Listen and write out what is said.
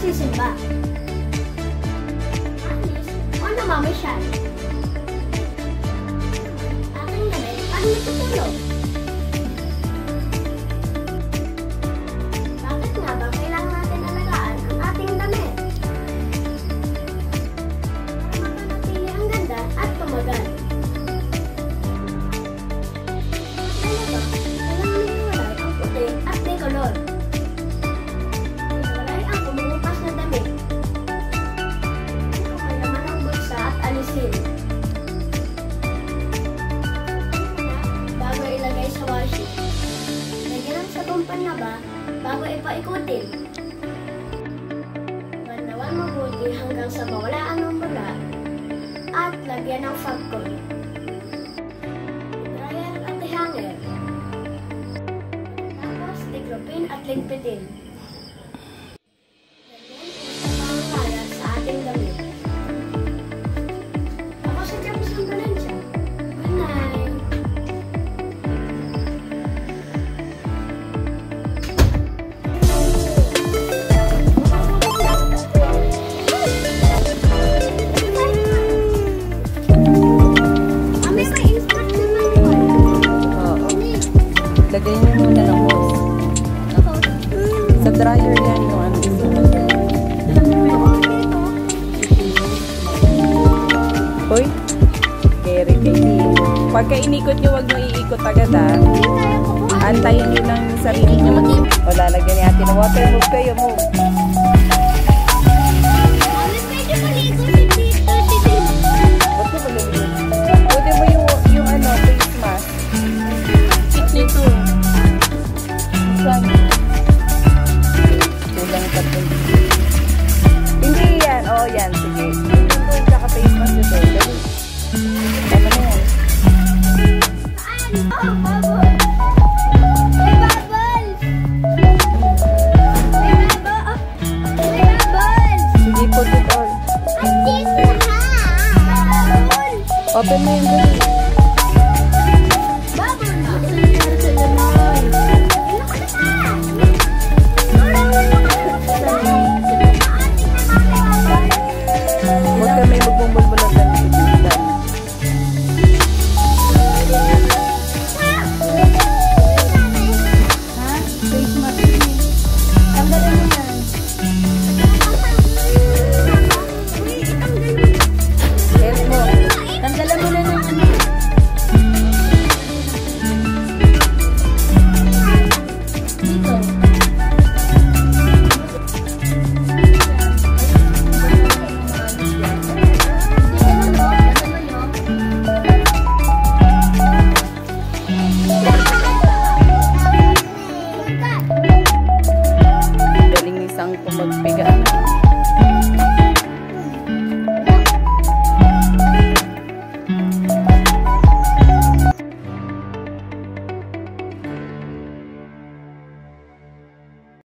magsisimba. Alis o namamasyal. Aking damit ang natutulog. Bakit nga ba kailangan natin alagaan ang ating damit? Para mapanatili ang ganda at tumagal. Kailangan iwalay ang puti at dekolor. Iwalay ang pumupas na damit. Kailangan ang bulsa at alisin. Bago ilagay sa washing. Lagyan ng sabong panlaba bago ipaikutin. Bandawan mabuti hanggang sa mawalaan ng bula at lagyan ng fabcol. Dryer at hanger. Tapos tiklopin at ligpitin. Lagyan sa pangalan sa ating damit. Ako si James ng Valencia. Good night! Mami, may instruction manual. Oo. Lagay niyo muna ng hose. Ako. Sa dryer yan yung ano. Hoy, carry baby. Pagka inikot nyo, huwag nyo iikot agad ha. Antayin nyo lang yung sarili nyo. O lalagyan ni ate ng water. Move kayo, move. Mami, pwede maligo si Tito, si Tito. Ba't mo balagyan? Pwede mo yung ano, face mask. Fit nito. Saan? Kulang 3. Hindi yan. Oo, yan. Sige. Yung tsaka face mask nito. Dali. Tama na yan. Ano? Bubble! May bubbles! May bubble! May bubbles! Sige, put it all. At this bubble! Open mo yung dali. Bubble na! Ano sa naman? Ano ka na sa? Huwag ka may magbumulbulan ng bibigyan. Ha? Face mask yun eh. Tanggalin mo yan. Help mo. Tanggalan mo na ng ano. Dito. Galing ni Sang magpiga.